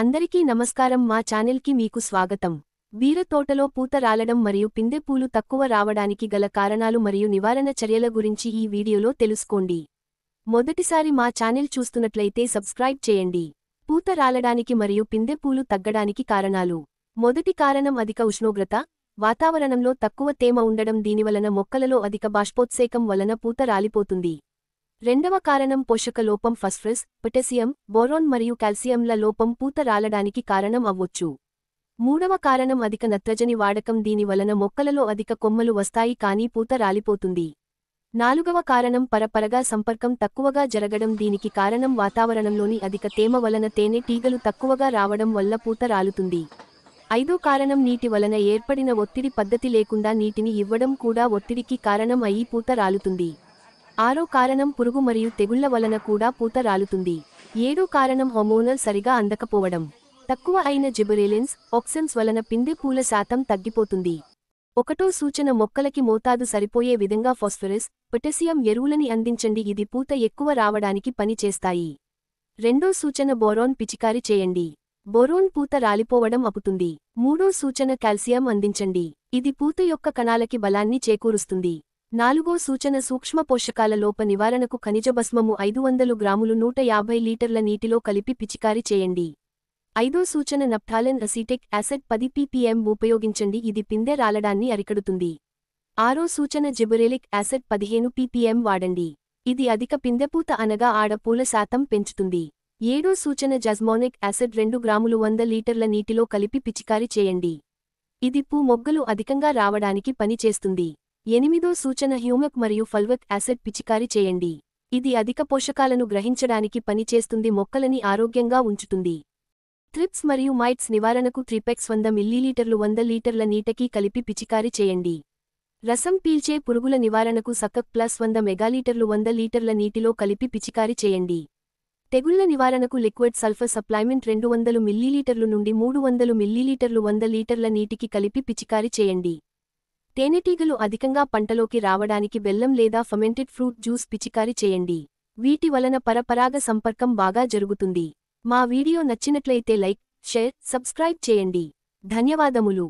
అందరికీ నమస్కారం. మా ఛానల్కి మీకు స్వాగతం. బీర తోటలో పూత రాలడం మరియు పిందె పూలు తక్కువ రావడానికి గల కారణాలు మరియు నివారణ చర్యల గురించి ఈ వీడియోలో తెలుసుకోండి. మొదటిసారి మా ఛానల్ చూస్తున్నట్లయితే సబ్స్క్రైబ్ చేయండి. పూత రాలడానికి మరియు పిందె పూలు తగ్గడానికి కారణాలు. మొదటి కారణం అధిక ఉష్ణోగ్రత. వాతావరణంలో తక్కువ తేమ ఉండడం, దీనివలన మొక్కలలో అధిక బాష్పోత్సేకం వలన పూత రాలిపోతుంది. రెండవ కారణం పోషక లోపం. ఫాస్ఫరస్, పొటాషియం, బోరాన్ మరియు కాల్షియంల లోపం పూత రాలడానికి కారణం అవ్వొచ్చు. మూడవ కారణం అధిక నత్రజని వాడకం, దీనివలన మొక్కలలో అధిక కొమ్మలు వస్తాయి కానీ పూత రాలిపోతుంది. నాలుగవ కారణం పరపరగా సంపర్కం తక్కువగా జరగడం, దీనికి కారణం వాతావరణంలోని అధిక తేమ వలన తేనె టీగలు తక్కువగా రావడం వల్ల పూత రాలుతుంది. ఐదో కారణం నీటి వలన ఏర్పడిన ఒత్తిడి. పద్ధతి లేకుండా నీటిని ఇవ్వడం కూడా ఒత్తిడికి కారణం అయి పూత రాలుతుంది. ఆరో కారణం పురుగు మరియు తెగుళ్ల వలన కూడా పూత రాలుతుంది. ఏడో కారణం హార్మోనల్ సరిగా అందకపోవడం. తక్కువ అయిన జిబరెలిన్స్, ఆక్సిన్స్ వలన పిందె పూల శాతం తగ్గిపోతుంది. ఒకటో సూచన మొక్కలకి మోతాదు సరిపోయే విధంగా ఫాస్ఫరస్, పొటాషియం ఎరువులని అందించండి, ఇది పూత ఎక్కువ రావడానికి పని చేస్తాయి. రెండో సూచన బోరాన్ పిచికారి చేయండి. బోరాన్ పూత రాలిపోవడం ఆపుతుంది. మూడో సూచన కాల్షియం అందించండి, ఇది పూత యొక్క కణాలకి బలాన్ని చేకూరుస్తుంది. నాలుగో సూచన సూక్ష్మ పోషకాల లోప నివారణకు ఖనిజభస్మము 500 గ్రాములు 150 లీటర్ల నీటిలో కలిపి పిచికారి చేయండి. ఐదో సూచన నఫ్థాలెన్ అసిటిక్ యాసిడ్ 10 ppm ఉపయోగించండి, ఇది పిందె రాలడాన్ని అరికడుతుంది. ఆరో సూచన జిబరెలిక్ యాసిడ్ 15 ppm వాడండి, ఇది అధిక పిందెపూత అనగా ఆడ పూల శాతం పెంచుతుంది. ఏడో సూచన జస్మోనిక్ యాసిడ్ 2 గ్రాములు 100 లీటర్ల నీటిలో కలిపి పిచికారి చేయండి, ఇది పూ మొగ్గలు అధికంగా రావడానికి పనిచేస్తుంది. ఎనిమిదో సూచన హ్యూమిక్ మరియు ఫల్విక్ యాసిడ్ పిచికారి చేయండి, ఇది అధిక పోషకాలను గ్రహించడానికి పనిచేస్తుంది, మొక్కలని ఆరోగ్యంగా ఉంచుతుంది. థ్రిప్స్ మరియు మైట్స్ నివారణకు త్రిపెక్స్ 100 మిల్లీలీటర్లు 100 లీటర్ల నీటికి కలిపి పిచికారి చేయండి. రసం పీల్చే పురుగుల నివారణకు సకక్ ప్లస్ 100 మెగాలీటర్లు 100 లీటర్ల నీటిలో కలిపి పిచికారి చేయండి. తెగుళ్ల నివారణకు లిక్విడ్ సల్ఫర్ సప్లైమెంట్ 200 మిల్లీలీటర్లు నుండి 300 మిల్లీలీటర్లు 100 లీటర్ల నీటికి కలిపి పిచికారి చేయండి. తేనెటీగలు అధికంగా పంటలోకి రావడానికి బెల్లం లేదా ఫర్మెంటెడ్ ఫ్రూట్ జ్యూస్ పిచికారి చేయండి, వీటి వలన పరపరాగ సంపర్కం బాగా జరుగుతుంది. మా వీడియో నచ్చినట్లయితే లైక్, షేర్, సబ్స్క్రైబ్ చేయండి. ధన్యవాదములు.